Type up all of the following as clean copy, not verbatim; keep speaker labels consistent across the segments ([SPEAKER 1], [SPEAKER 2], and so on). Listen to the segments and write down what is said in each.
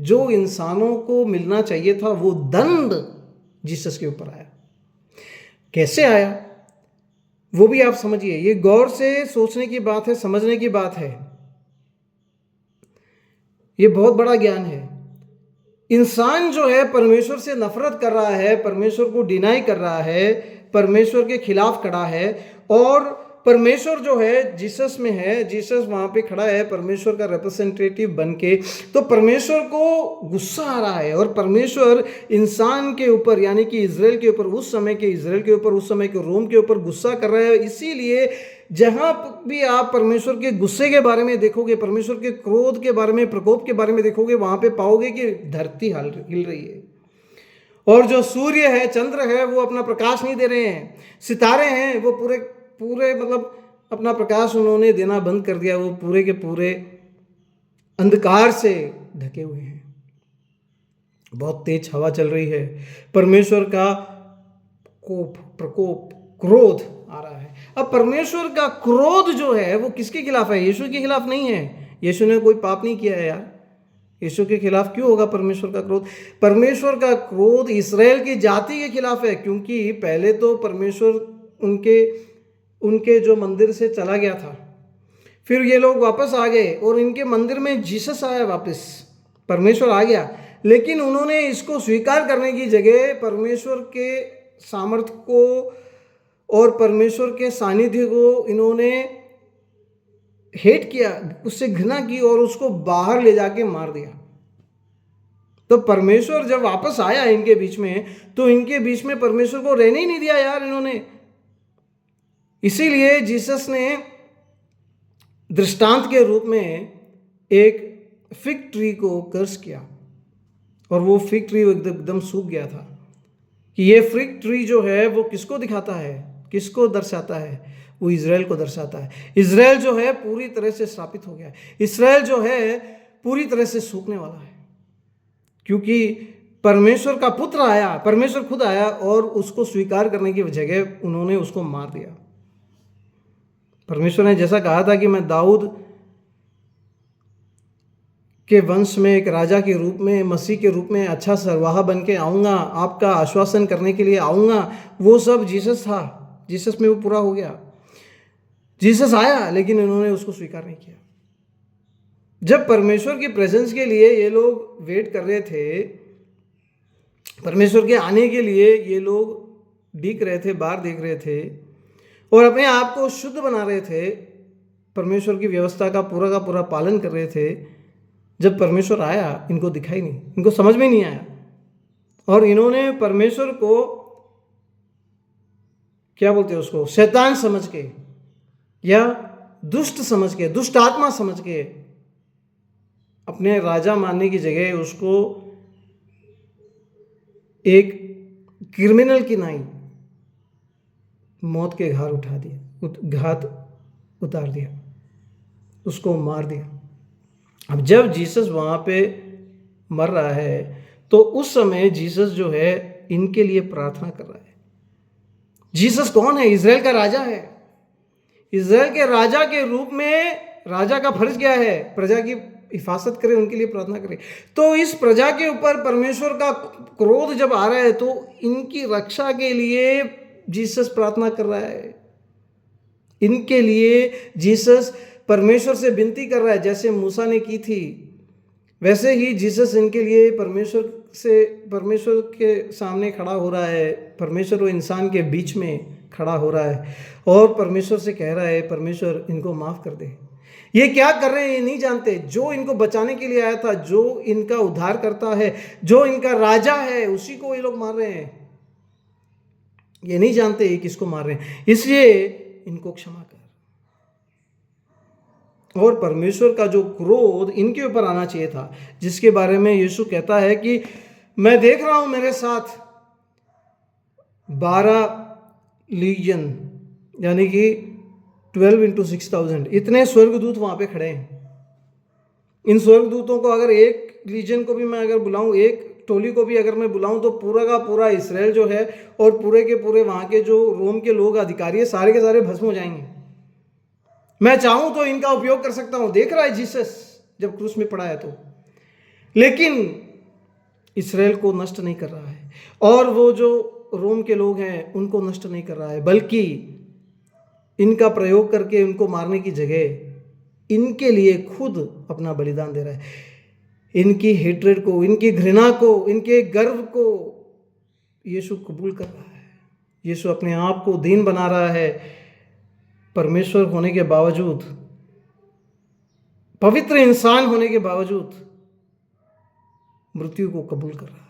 [SPEAKER 1] जो इंसानों को मिलना चाहिए था वो दंड जीसस के ऊपर आया। कैसे आया वो भी आप समझिए। ये गौर से सोचने की बात है, समझने की बात है। ये बहुत बड़ा ज्ञान है। इंसान जो है परमेश्वर से नफरत कर रहा है, परमेश्वर को डिनाई कर रहा है, परमेश्वर के खिलाफ खड़ा है, और परमेश्वर जो है जीसस में है, जीसस वहां पे खड़ा है परमेश्वर का रिप्रेजेंटेटिव बन के। तो परमेश्वर को गुस्सा आ रहा है, और परमेश्वर इंसान के ऊपर यानी कि इजराइल के ऊपर, उस समय के इजराइल के ऊपर, उस समय के रोम के ऊपर गुस्सा कर रहा है। इसीलिए जहां भी आप परमेश्वर के गुस्से के बारे में देखोगे, परमेश्वर के क्रोध के बारे में, प्रकोप के बारे में देखोगे, वहां पे पाओगे कि धरती हिल रही है, और जो सूर्य है, चंद्र है, वो अपना प्रकाश नहीं दे रहे हैं। सितारे हैं वो पूरे मतलब अपना प्रकाश उन्होंने देना बंद कर दिया, वो पूरे के पूरे अंधकार से ढके हुए हैं। बहुत तेज हवा चल रही है, परमेश्वर का कोप, प्रकोप, क्रोध आ रहा है। अब परमेश्वर का क्रोध जो है वो किसके खिलाफ है? यीशु के खिलाफ नहीं है। यीशु ने कोई पाप नहीं किया है यार। यीशु के खिलाफ क्यों होगा परमेश्वर का क्रोध? परमेश्वर का क्रोध इस्राएल की जाति के खिलाफ है, क्योंकि पहले तो परमेश्वर उनके जो मंदिर से चला गया था, फिर ये लोग वापस आ गए और इनके मंदिर में जीसस आया वापस, परमेश्वर आ गया। लेकिन उन्होंने इसको स्वीकार करने की जगह परमेश्वर के सामर्थ्य को और परमेश्वर के सानिध्य को इन्होंने हेट किया, उससे घृणा की और उसको बाहर ले जाके मार दिया। तो परमेश्वर जब वापस आया इनके बीच में, तो इनके बीच में परमेश्वर को रहने ही नहीं दिया यार इन्होंने। इसीलिए जीसस ने दृष्टांत के रूप में एक फिग ट्री को कर्स किया, और वो फिग ट्री एकदम सूख गया था। कि ये फिग ट्री जो है वो किसको दिखाता है, किसको दर्शाता है? वो इजराइल को दर्शाता है। इजराइल जो है पूरी तरह से श्रापित हो गया है। इजराइल जो है पूरी तरह से सूखने वाला है, क्योंकि परमेश्वर का पुत्र आया, परमेश्वर खुद आया, और उसको स्वीकार करने की जगह उन्होंने उसको मार दिया। परमेश्वर ने जैसा कहा था कि मैं दाऊद के वंश में एक राजा के रूप में, मसीह के रूप में अच्छा सरवाहा बन के आऊँगा, आपका आश्वासन करने के लिए आऊँगा, वो सब जीसस था। जीसस में वो पूरा हो गया। जीसस आया, लेकिन इन्होंने उसको स्वीकार नहीं किया। जब परमेश्वर की प्रेजेंस के लिए ये लोग वेट कर रहे थे, परमेश्वर के आने के लिए ये लोग डीक रहे थे, बाहर देख रहे थे, और अपने आप को शुद्ध बना रहे थे, परमेश्वर की व्यवस्था का पूरा पालन कर रहे थे। जब परमेश्वर आया, इनको दिखाई नहीं, इनको समझ में नहीं आया, और इन्होंने परमेश्वर को क्या बोलते हैं उसको, शैतान समझ के या दुष्ट समझ के, दुष्ट आत्मा समझ के अपने राजा मानने की जगह उसको एक क्रिमिनल की नाई मौत के घाट उतार दिया, उसको मार दिया। अब जब जीसस वहाँ पे मर रहा है, तो उस समय जीसस जो है इनके लिए प्रार्थना कर रहा है। जीसस कौन है? इजराइल का राजा है। इजराइल के राजा के रूप में राजा का फर्ज क्या है? प्रजा की हिफाजत करे, उनके लिए प्रार्थना करे। तो इस प्रजा के ऊपर परमेश्वर का क्रोध जब आ रहा है, तो इनकी रक्षा के लिए जीसस प्रार्थना कर रहा है। इनके लिए जीसस परमेश्वर से विनती कर रहा है, जैसे मूसा ने की थी, वैसे ही जीसस इनके लिए परमेश्वर के सामने खड़ा हो रहा है। परमेश्वर और इंसान के बीच में खड़ा हो रहा है, और परमेश्वर से कह रहा है, परमेश्वर इनको माफ कर दे। ये क्या कर रहे हैं ये नहीं जानते। जो इनको बचाने के लिए आया था, जो इनका उद्धार करता है, जो इनका राजा है, उसी को ये लोग मार रहे हैं। ये नहीं जानते ये किसको मार रहे हैं, इसलिए इनको क्षमा कर। और परमेश्वर का जो क्रोध इनके ऊपर आना चाहिए था, जिसके बारे में यीशु कहता है कि मैं देख रहा हूं मेरे साथ 12 लीजन यानी कि 12 × 6,000 इतने स्वर्गदूत वहां पे खड़े हैं। इन स्वर्गदूतों को अगर एक लीजन को भी मैं अगर बुलाऊं, एक टोली को भी अगर मैं बुलाऊं, तो पूरा का पूरा इस्राएल जो है और पूरे के पूरे वहां के जो रोम के लोग अधिकारी है, सारे के सारे भस्म हो जाएंगे। मैं चाहूं तो इनका उपयोग कर सकता हूं। देख रहा है जीसस जब क्रूस में पड़ा है, तो लेकिन इसराइल को नष्ट नहीं कर रहा है, और वो जो रोम के लोग हैं उनको नष्ट नहीं कर रहा है, बल्कि इनका प्रयोग करके उनको मारने की जगह इनके लिए खुद अपना बलिदान दे रहा है। इनकी हेट्रेड को, इनकी घृणा को, इनके गर्व को यीशु कबूल कर रहा है। यीशु अपने आप को दीन बना रहा है, परमेश्वर होने के बावजूद, पवित्र इंसान होने के बावजूद मृत्यु को कबूल कर रहा है।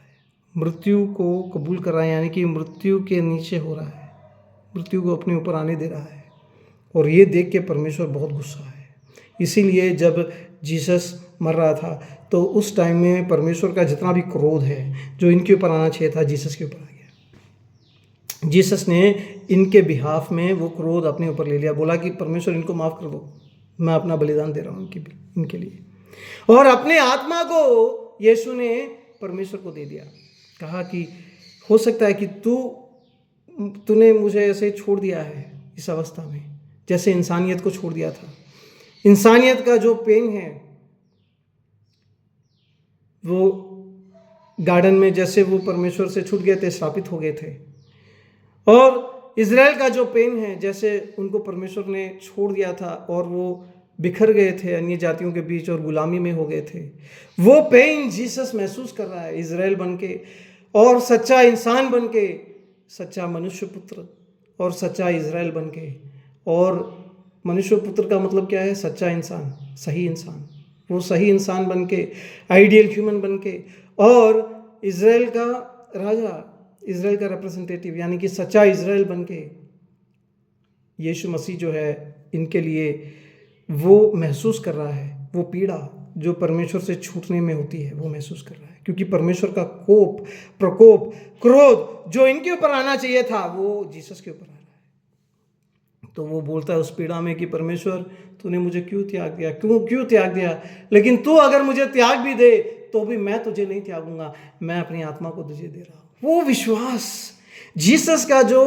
[SPEAKER 1] मृत्यु को कबूल कर रहा है, यानी कि मृत्यु के नीचे हो रहा है, मृत्यु को अपने ऊपर आने दे रहा है। और ये देख के परमेश्वर बहुत गुस्सा है। इसीलिए जब जीसस मर रहा था तो उस टाइम में परमेश्वर का जितना भी क्रोध है जो इनके ऊपर आना चाहिए था, जीसस के ऊपर आ गया। जीसस ने इनके बिहाफ में वो क्रोध अपने ऊपर ले लिया, बोला कि परमेश्वर इनको माफ़ कर दो, मैं अपना बलिदान दे रहा हूँ इनके लिए। और अपने आत्मा को यीशु ने परमेश्वर को दे दिया। कहा कि हो सकता है कि तूने मुझे ऐसे छोड़ दिया है इस अवस्था में, जैसे इंसानियत को छोड़ दिया था। इंसानियत का जो पेन है वो गार्डन में जैसे वो परमेश्वर से छूट गए थे, श्रापित हो गए थे। और इज़राइल का जो पेन है, जैसे उनको परमेश्वर ने छोड़ दिया था और वो बिखर गए थे अन्य जातियों के बीच और गुलामी में हो गए थे, वो पेन जीसस महसूस कर रहा है इज़राइल बन के, और सच्चा इंसान बन के, सच्चा मनुष्य पुत्र और सच्चा इज़राइल बन के। और मनुष्य पुत्र का मतलब क्या है? सच्चा इंसान, सही इंसान। वो सही इंसान बन के, आइडियल ह्यूमन बन के, और इज़राइल का राजा, इज़राइल का रिप्रेजेंटेटिव, यानी कि सच्चा इज़राइल बन के यीशु मसीह जो है इनके लिए वो महसूस कर रहा है। वो पीड़ा जो परमेश्वर से छूटने में होती है वो महसूस कर रहा है, क्योंकि परमेश्वर का कोप, प्रकोप, क्रोध जो इनके ऊपर आना चाहिए था वो जीसस के ऊपर आ रहा है। तो वो बोलता है उस पीड़ा में कि परमेश्वर तूने मुझे क्यों त्याग दिया, क्यों त्याग दिया? लेकिन तू अगर मुझे त्याग भी दे तो भी मैं तुझे नहीं त्यागूंगा, मैं अपनी आत्मा को तुझे दे रहा हूँ। वो विश्वास, जीसस का जो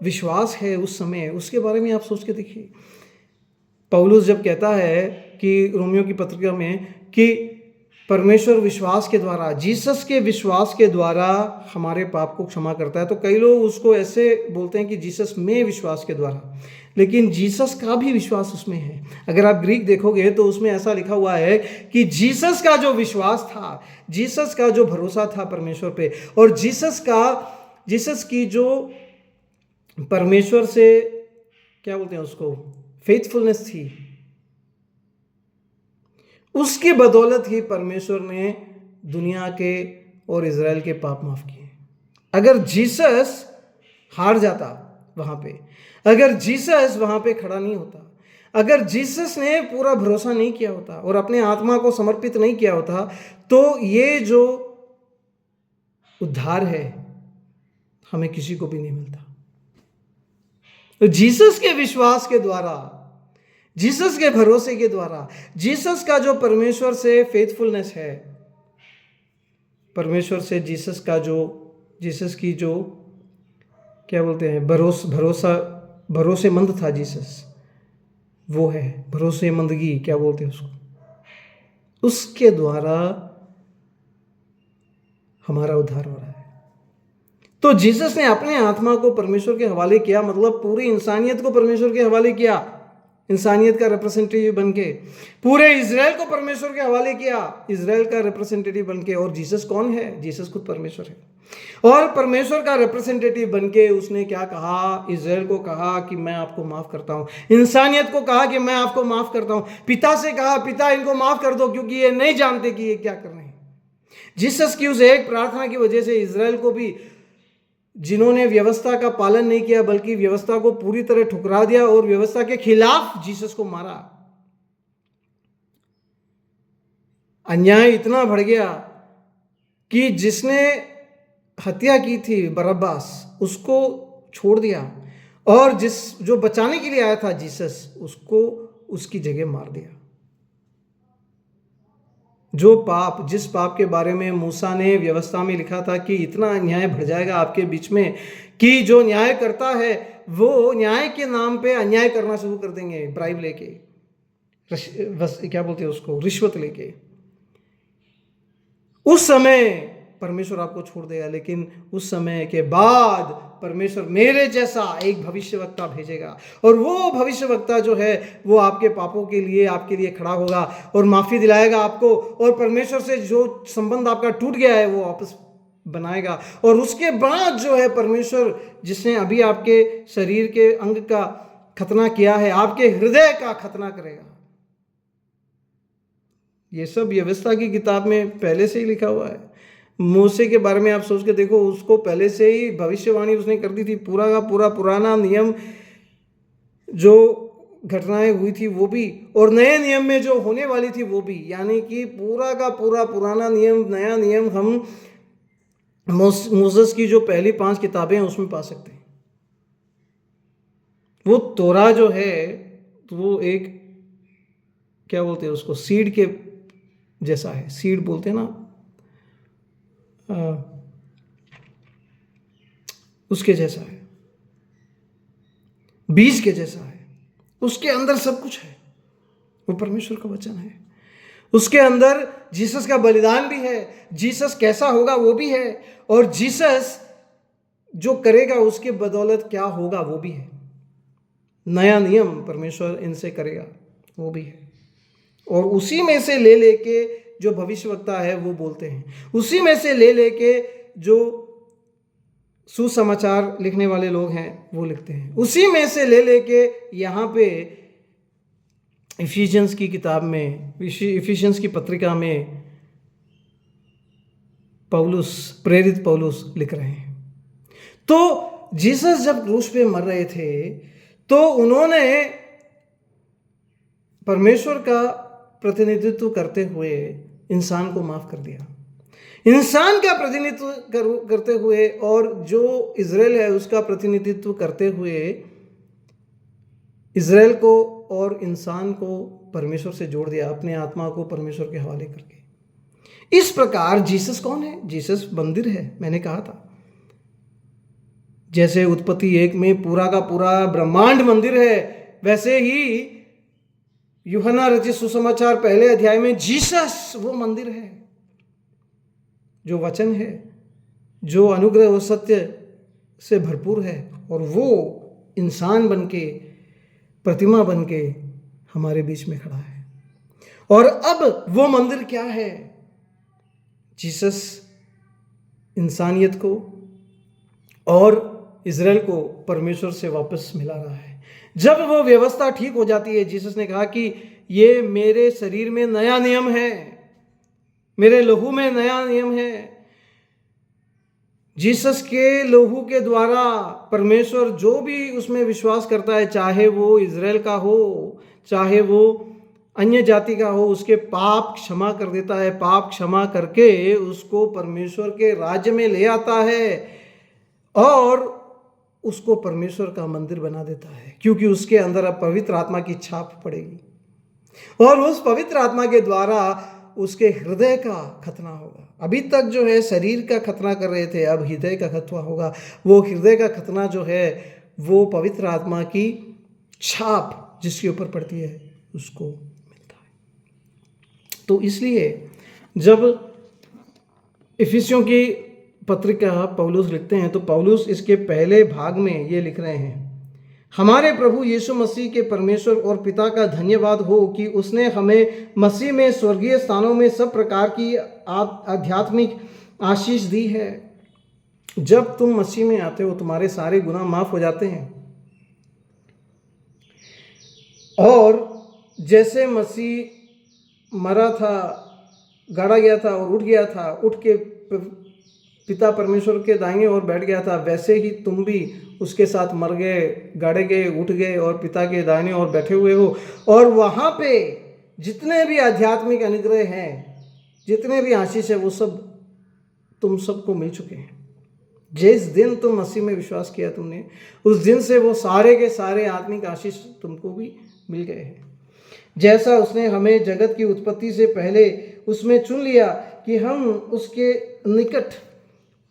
[SPEAKER 1] विश्वास है उस समय, उसके बारे में आप सोच के देखिए। पौलुस जब कहता है कि रोमियो की पत्रिका में कि परमेश्वर विश्वास के द्वारा, जीसस के विश्वास के द्वारा हमारे पाप को क्षमा करता है, तो कई लोग उसको ऐसे बोलते हैं कि जीसस में विश्वास के द्वारा, लेकिन जीसस का भी विश्वास उसमें है। अगर आप ग्रीक देखोगे तो उसमें ऐसा लिखा हुआ है कि जीसस का जो विश्वास था, जीसस का जो भरोसा था परमेश्वर पे, और जीसस की जो परमेश्वर से क्या बोलते हैं उसको, फेथफुलनेस थी, उसकी बदौलत ही परमेश्वर ने दुनिया के और इज़राइल के पाप माफ किए। अगर जीसस हार जाता वहां पे, अगर जीसस वहां पे खड़ा नहीं होता, अगर जीसस ने पूरा भरोसा नहीं किया होता और अपने आत्मा को समर्पित नहीं किया होता, तो ये जो उद्धार है हमें किसी को भी नहीं मिलता। तो जीसस के विश्वास के द्वारा, जीसस के भरोसे के द्वारा, जीसस का जो परमेश्वर से फेथफुलनेस है, परमेश्वर से जीसस की जो क्या बोलते हैं, भरोसेमंद था जीसस, वो है भरोसेमंदगी, क्या बोलते हैं उसको, उसके द्वारा हमारा उद्धार हो रहा है। तो जीसस ने अपने आत्मा को परमेश्वर के हवाले किया, मतलब पूरी इंसानियत को परमेश्वर के हवाले किया, इंसानियत का रिप्रेजेंटेटिव बनके, पूरे इज़राइल को परमेश्वर के हवाले किया, इज़राइल का रिप्रेजेंटेटिव बनके। और जीसस कौन है? जीसस खुद परमेश्वर है। और परमेश्वर का रिप्रेजेंटेटिव बनके उसने क्या कहा? इज़राइल को कहा कि मैं आपको माफ करता हूं, इंसानियत को कहा कि मैं आपको माफ करता हूं, पिता से कहा पिता इनको माफ कर दो क्योंकि ये नहीं जानते कि ये क्या कर रहे हैं। जीसस की उस एक प्रार्थना की वजह से इज़राइल को भी, जिन्होंने व्यवस्था का पालन नहीं किया बल्कि व्यवस्था को पूरी तरह ठुकरा दिया और व्यवस्था के खिलाफ जीसस को मारा, अन्याय इतना बढ़ गया कि जिसने हत्या की थी बरब्बास, उसको छोड़ दिया, और जो बचाने के लिए आया था जीसस, उसको उसकी जगह मार दिया। जिस पाप के बारे में मूसा ने व्यवस्था में लिखा था कि इतना अन्याय बढ़ जाएगा आपके बीच में कि जो न्याय करता है वो न्याय के नाम पे अन्याय करना शुरू कर देंगे, ब्राइब लेके, क्या बोलते हैं उसको, रिश्वत लेके। उस समय परमेश्वर आपको छोड़ देगा, लेकिन उस समय के बाद परमेश्वर मेरे जैसा एक भविष्यवक्ता भेजेगा, और वो भविष्यवक्ता जो है वो आपके पापों के लिए, आपके लिए खड़ा होगा और माफ़ी दिलाएगा आपको, और परमेश्वर से जो संबंध आपका टूट गया है वो वापस बनाएगा। और उसके बाद जो है परमेश्वर, जिसने अभी आपके शरीर के अंग का खतना किया है, आपके हृदय का खतना करेगा। ये सब व्यवस्था की किताब में पहले से ही लिखा हुआ है। मूसे के बारे में आप सोच के देखो, उसको पहले से ही भविष्यवाणी उसने कर दी थी। पूरा का पूरा पुराना नियम, जो घटनाएं हुई थी वो भी, और नए नियम में जो होने वाली थी वो भी, यानी कि पूरा का पूरा पुराना नियम, नया नियम हम मूसेस की जो पहली 5 किताबें हैं उसमें पा सकते हैं। वो तोरा जो है तो वो एक, क्या बोलते हैं उसको, सीड के जैसा है। सीड बोलते हैं ना, उसके जैसा है, बीज के जैसा है। उसके अंदर सब कुछ है, वो परमेश्वर का वचन है। उसके अंदर जीसस का बलिदान भी है, जीसस कैसा होगा वो भी है, और जीसस जो करेगा उसके बदौलत क्या होगा वो भी है। नया नियम परमेश्वर इनसे करेगा वो भी है, और उसी में से ले लेके जो भविष्यवक्ता है वो बोलते हैं, उसी में से ले लेके जो सुसमाचार लिखने वाले लोग हैं वो लिखते हैं, उसी में से ले लेके यहाँ पे इफिशियंस की किताब में, इफिशियंस की पत्रिका में पौलुस, प्रेरित पौलुस लिख रहे हैं। तो जीसस जब क्रूस पे मर रहे थे तो उन्होंने परमेश्वर का प्रतिनिधित्व करते हुए इंसान को माफ कर दिया, इंसान का प्रतिनिधित्व करते हुए, और जो इजराइल है उसका प्रतिनिधित्व करते हुए इजराइल को और इंसान को परमेश्वर से जोड़ दिया, अपने आत्मा को परमेश्वर के हवाले करके। इस प्रकार जीसस कौन है? जीसस मंदिर है, मैंने कहा था। जैसे उत्पत्ति 1 में पूरा का पूरा ब्रह्मांड मंदिर है, वैसे ही यूहन्ना रचित सुसमाचार पहले अध्याय में जीसस वो मंदिर है, जो वचन है, जो अनुग्रह और सत्य से भरपूर है, और वो इंसान बनके, प्रतिमा बनके हमारे बीच में खड़ा है। और अब वो मंदिर क्या है? जीसस इंसानियत को और इजराइल को परमेश्वर से वापस मिला रहा है। जब वो व्यवस्था ठीक हो जाती है, जीसस ने कहा कि ये मेरे शरीर में नया नियम है, मेरे लहू में नया नियम है। जीसस के लहू के द्वारा परमेश्वर जो भी उसमें विश्वास करता है, चाहे वो इजराइल का हो, चाहे वो अन्य जाति का हो, उसके पाप क्षमा कर देता है। पाप क्षमा करके उसको परमेश्वर के राज्य में ले आता है और उसको परमेश्वर का मंदिर बना देता है, क्योंकि उसके अंदर अब पवित्र आत्मा की छाप पड़ेगी, और उस पवित्र आत्मा के द्वारा उसके हृदय का खतना होगा। अभी तक जो है शरीर का खतना कर रहे थे, अब हृदय का खतना होगा। वो हृदय का खतना जो है वो पवित्र आत्मा की छाप जिसके ऊपर पड़ती है उसको मिलता है। तो इसलिए जब इफिसियों की पत्रिका पौलुस लिखते हैं तो पौलुस इसके पहले भाग में ये लिख रहे हैं, हमारे प्रभु यीशु मसीह के परमेश्वर और पिता का धन्यवाद हो कि उसने हमें मसीह में स्वर्गीय स्थानों में सब प्रकार की आध्यात्मिक आशीष दी है। जब तुम मसीह में आते हो तुम्हारे सारे गुनाह माफ हो जाते हैं, और जैसे मसीह मरा था, गाड़ा गया था और उठ गया था, उठ के पिता परमेश्वर के दाहिने ओर बैठ गया था, वैसे ही तुम भी उसके साथ मर गए, गाड़े गए, उठ गए और पिता के दाहिने ओर बैठे हुए हो। और वहाँ पे जितने भी आध्यात्मिक अनुग्रह हैं, जितने भी आशीष है, वो सब तुम सबको मिल चुके हैं। जिस दिन तुम मसीह में विश्वास किया तुमने, उस दिन से वो सारे के सारे आत्मिक आशीष तुमको भी मिल गए हैं। जैसा उसने हमें जगत की उत्पत्ति से पहले उसमें चुन लिया कि हम उसके निकट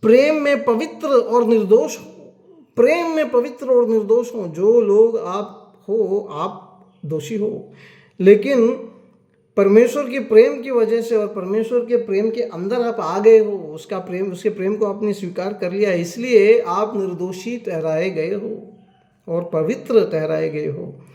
[SPEAKER 1] प्रेम में पवित्र और निर्दोष हो, प्रेम में पवित्र और निर्दोष हो। जो लोग आप हो, आप दोषी हो, लेकिन परमेश्वर के प्रेम की वजह से और परमेश्वर के प्रेम के अंदर आप आ गए हो, उसके प्रेम को आपने स्वीकार कर लिया, इसलिए आप निर्दोषी ठहराए गए हो और पवित्र ठहराए गए हो।